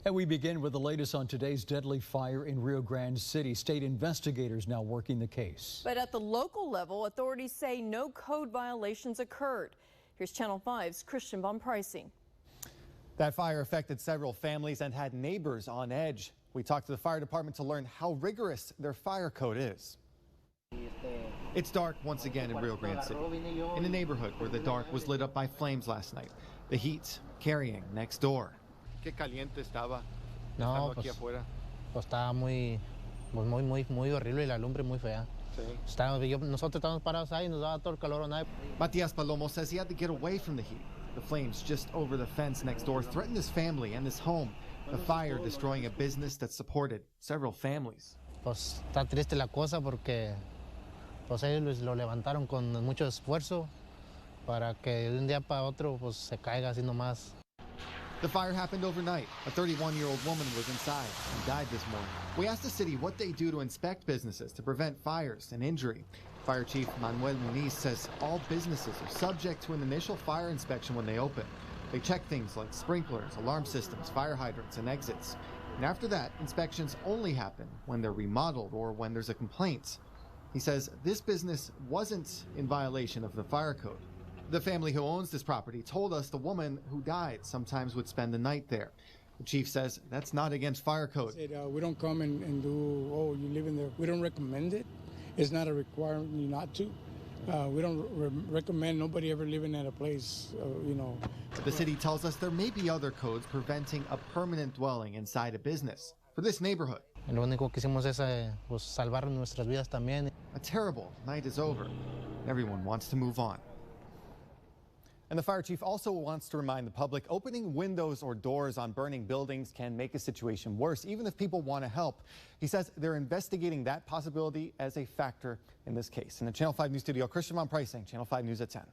And we begin with the latest on today's deadly fire in Rio Grande City. State investigators now working the case. But at the local level, authorities say no code violations occurred. Here's Channel 5's Christian Von Pricing. That fire affected several families and had neighbors on edge. We talked to the fire department to learn how rigorous their fire code is. It's dark once again in Rio Grande City, in a neighborhood where the dark was lit up by flames last night. The heat carrying next door. ¿Qué caliente estaba? No, Aquí afuera. pues estaba muy horrible y la lumbre muy fea. Sí. Nosotros estábamos parados ahí y nos daba todo el calor. Matias Palomo says he had to get away from the heat. The flames just over the fence next door threatened his family and his home. The fire destroying a business that supported several families. Pues está triste la cosa porque pues ellos lo levantaron con mucho esfuerzo para que de un día para otro pues se caiga así nomás. The fire happened overnight. A 31-year-old woman was inside and died this morning. We asked the city what they do to inspect businesses to prevent fires and injury. Fire Chief Manuel Muniz says all businesses are subject to an initial fire inspection when they open. They check things like sprinklers, alarm systems, fire hydrants, and exits. And after that, inspections only happen when they're remodeled or when there's a complaint. He says this business wasn't in violation of the fire code. The family who owns this property told us the woman who died sometimes would spend the night there. The chief says that's not against fire code. We don't come and do, oh, you live in there. We don't recommend it. It's not a requirement not to. We don't recommend nobody ever living at a place, The city tells us there may be other codes preventing a permanent dwelling inside a business. For this neighborhood, Lo único que hicimos es pues salvar nuestras vidas también. a terrible night is over. Everyone wants to move on. And the fire chief also wants to remind the public opening windows or doors on burning buildings can make a situation worse, even if people want to help. He says they're investigating that possibility as a factor in this case. In the Channel 5 News studio, Christian Von Pricing, Channel 5 News at 10.